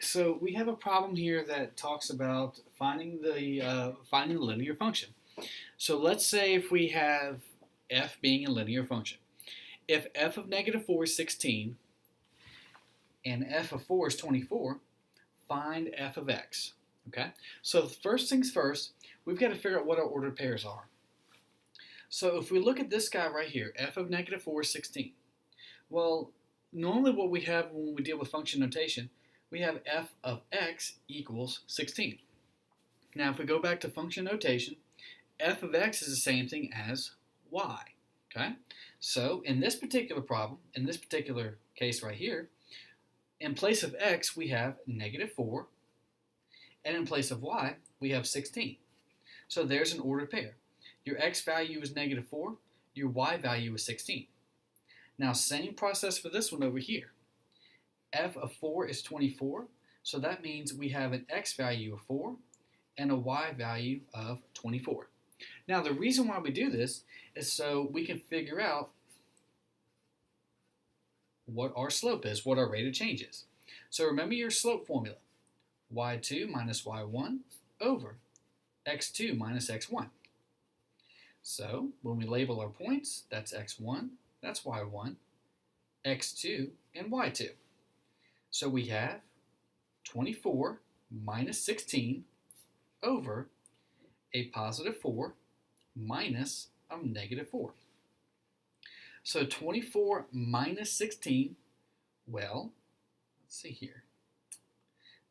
So we have a problem here that talks about finding the linear function. So let's say if we have f being a linear function. If f of negative 4 is 16 and f of 4 is 24, find f of x. Okay? So first things first, we've got to figure out what our ordered pairs are. So if we look at this guy right here, f of negative 4 is 16. Well, normally what we have when we deal with function notation, we have f of x equals 16. Now if we go back to function notation, f of x is the same thing as y. Okay? So in this particular problem, in this particular case right here, in place of x we have negative 4, and in place of y we have 16. So there's an ordered pair. Your x value is negative 4, your y value is 16. Now same process for this one over here. F of 4 is 24, so that means we have an x value of 4 and a y value of 24. Now the reason why we do this is so we can figure out what our slope is, what our rate of change is. So remember your slope formula, y2 minus y1 over x2 minus x1. So when we label our points, that's x1, that's y1, x2, and y2. So we have 24 minus 16 over a positive 4 minus a negative 4. So 24 minus 16, well, let's see here.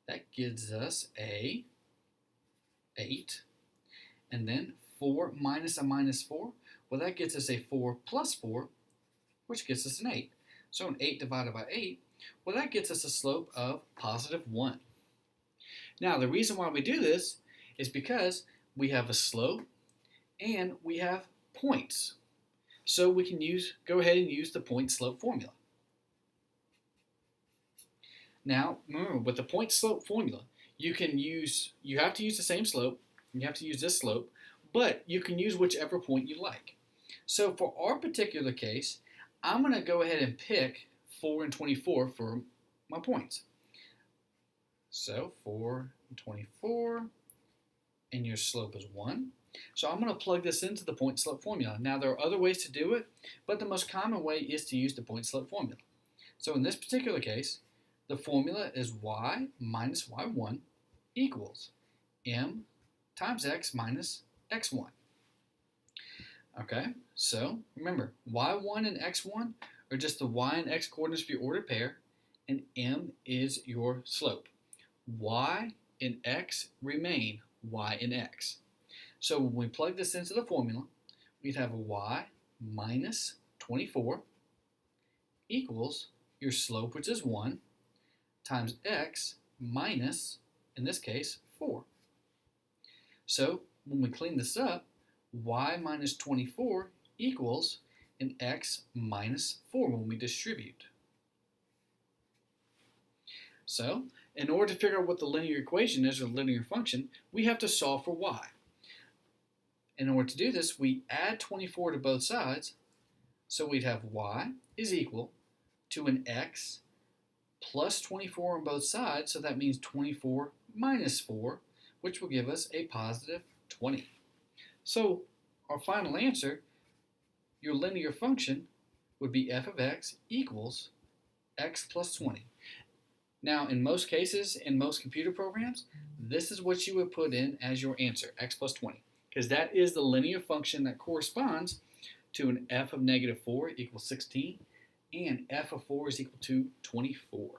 That gives us a 8. And then 4 minus a minus 4, well, that gets us a 4 plus 4, which gets us an 8. So an 8 divided by 8, well, that gets us a slope of positive 1. Now, the reason why we do this is because we have a slope and we have points. So we can go ahead and use the point-slope formula. Now, remember, with the point-slope formula, you have to use the same slope, you have to use this slope, but you can use whichever point you like. So for our particular case, I'm going to go ahead and pick 4 and 24 for my points. So 4 and 24, and your slope is 1. So I'm going to plug this into the point-slope formula. Now there are other ways to do it, but the most common way is to use the point-slope formula. So in this particular case, the formula is y minus y1 equals m times x minus x1. Okay, so remember, y1 and x1 are just the y and x coordinates of your ordered pair, and m is your slope. Y and x remain y and x. So when we plug this into the formula, we'd have a y minus 24 equals your slope, which is 1, times x minus, in this case, 4. So when we clean this up, y minus 24 equals an x minus 4 when we distribute. So in order to figure out what the linear equation is, or linear function, we have to solve for y. In order to do this, we add 24 to both sides, so we'd have y is equal to an x plus 24 on both sides, so that means 24 minus 4, which will give us a positive 20. So our final answer, your linear function, would be f of x equals x plus 20. Now, in most cases, in most computer programs, this is what you would put in as your answer, x plus 20, because that is the linear function that corresponds to an f of negative 4 equals 16, and f of 4 is equal to 24.